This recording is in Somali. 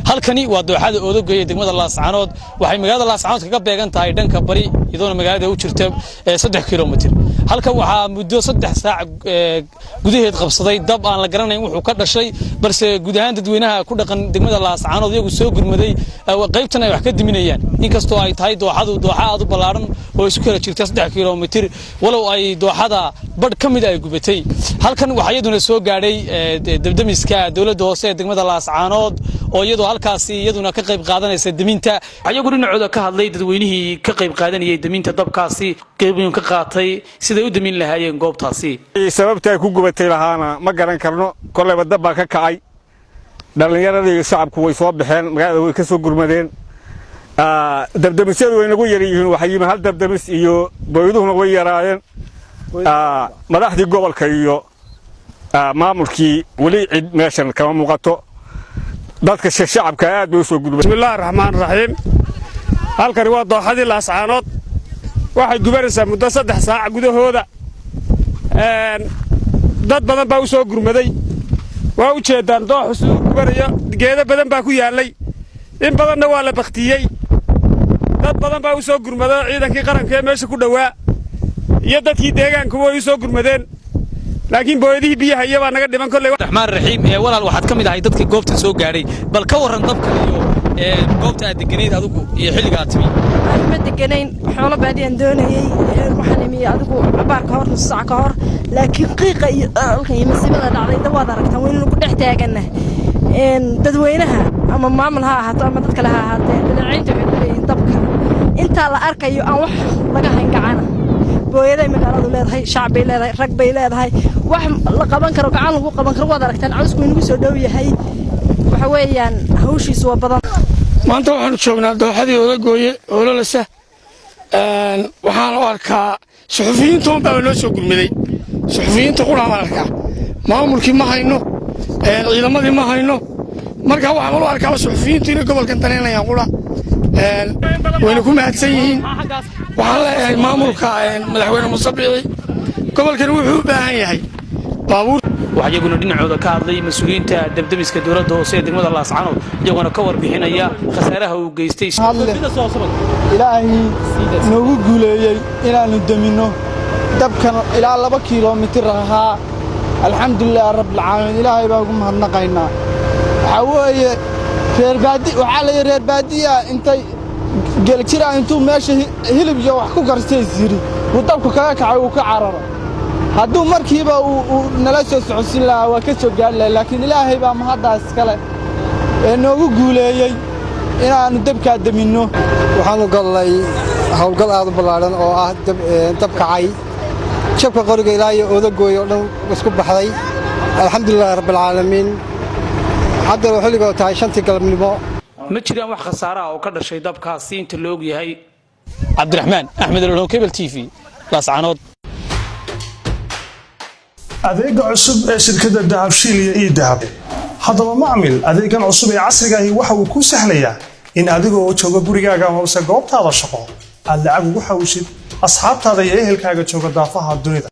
halkani waa dooxada Oodogay degmada Laascaanood waxay magaalada Laascaanood kaga beegan tahay dhanka bari iyadoo magaalada u jirta 3 kiiloomitir halka waxa muddo 3 saac gudaheed qabsaday dab aan la garanayn wuxuu ka dhashay balse guud ahaan dadweynaha ku dhaqan degmada Laascaanood iyagu soo gurmaday qaybtan ay wax ka diminayaan inkastoo ay tahay dooxadu dooxa aad u balaaran oo isku kala jirta 3 kiiloomitir walow ay dooxada badh kamid ay gubatay halkan waxa iyaduna soo gaadhay dabdamiska dawladda hoose ee degmada Laascaanood oo iyadoo halkaasi iyaduna ka qayb qaadanaysa daminta ayagu dhinacooda ka hadlay dadweynihii ka qayb qaadanayay daminta dabkaasi qeybiyon ka qaatay siday u damin lahaayeen goobtaasi sababta ay ku gubatay lahaana ma garan karno kolleyba dab baa ka kacay dhalinyarada iyo shacabku way soo baxeen magaalada way ka soo gurmadeen dabdamisyadu way nagu yar yihiin waxa yimid hal dabdamis iyo booyduhuna way yaraayeen madaxdii gobolka iyo maamulkii wali cid meeshan kama muuqato dadka shacabka aad bay soo gudbay bismillaahir rahmaanir rahiim halkan waa dooxadii Laascaanood waxay gubaraysaa muddo 3 saac gudahooda dad badan baa u soo gurmaday waa u jeedaan doox soo gubaraya geedo badan baa ku yaalay in badanna waa la baqtiyay dad badan baa u soo gurmaday ciidankii qaranka ee meesha ku dhawaa iyo dadkii deegaanka way u soo gurmadeen laakiin booyadii biyaha iyaba naga dhiman kulay Rahmaan Rahiim ee walaal waxaad kamid ahay dadkii goobta soo gaaray bal ka waran dabka iyo goobta aad deganeed adigu iyo xilliga aad timi ma deganayn xoolo baadiyaan doonayay waxaan imiyay adigu abaar ka hor nus saac ka hor laakiin qiiqa iyo masiibada dhacday dawaad aragtaan weyn ku dhex taaganahay dadweynaha ama maamul ha ahaato ama dadka la ha ahaatee dhinaciinta waxay ku leeyihiin dabka inta la arkayo aan wax laga hayn gacana booyaday magaaladu leedahay shacbi leedahay rag bay leedahay wax la qaban karo gacan lagu qaban karo wada aragtaan cawsku inagu soo dhow yahay waxa weeyaan hawshiisu waa badan maanta waxaan joognaa dooxadii Oodogay oo lolasa waxaan u arkaa suxufiyiinta baa noo soo gurmaday suxufiyiinta qura ma arkaa maamulkii ma hayno ciidamadii ma hayno marka waxaan u arkaa suxufiyiinta inay gobolkan taneynayaan qura wayna ku mahadsan yihiin waxaan leeyahay maamulka madaxweyne Musabici gobolkan wuxuu u baahan yahay baabuur waxayaguna dhinacooda ka hadlay mas'uuliyiinta dabdamiska dawladda hoose ee degmada Laascaanood iyaguna ka warbixinaya khasaaraha uu geystay ilaahay noogu guuleeyay inaanu damino dabkan ilaa 2 kiiloomitir ahaa alxamdulillah rabbil caalamiin ilaahay baa ugu mahadnaqaynaa waxa weeye reer baadiya intay geelkira intuu meesha hilib iyo wax ku karstay siri uu dabku kaga kacay uu ka cararo hadduu markiiba uu nala soo socodsiin lahaa waa ka soo gaari lahaa laakiin ilaahay baa mahaddaas kale ee noogu guuleeyay inaanu dabkaa daminno waxaanu galnay hawlgal aad u ballaaran oo ah dab kacay jabka qoriga ilaa iyo Oodogay oo dhan isku baxday alxamdulillah rabbil caalamiin hadda xilliga oo tahay 5 galabnimo ma jiraan wax khasaare ah oo ka dhashay dabkaasi inta loo yahay Cabdiraxmaan Axmed Alon Cable TV Laascaanood adeega cusub ee shirkadda Dahabshiil iyo Idahab haddaba macmiil adeegan cusub ee casriga ah waxa uu ku sahlayaa in adigoo jooga gurigaaga hoose goobtaada shaqo aad lacag ugu xawshid asxaabtaada iyo ehelkaaga jooga daafaha dunida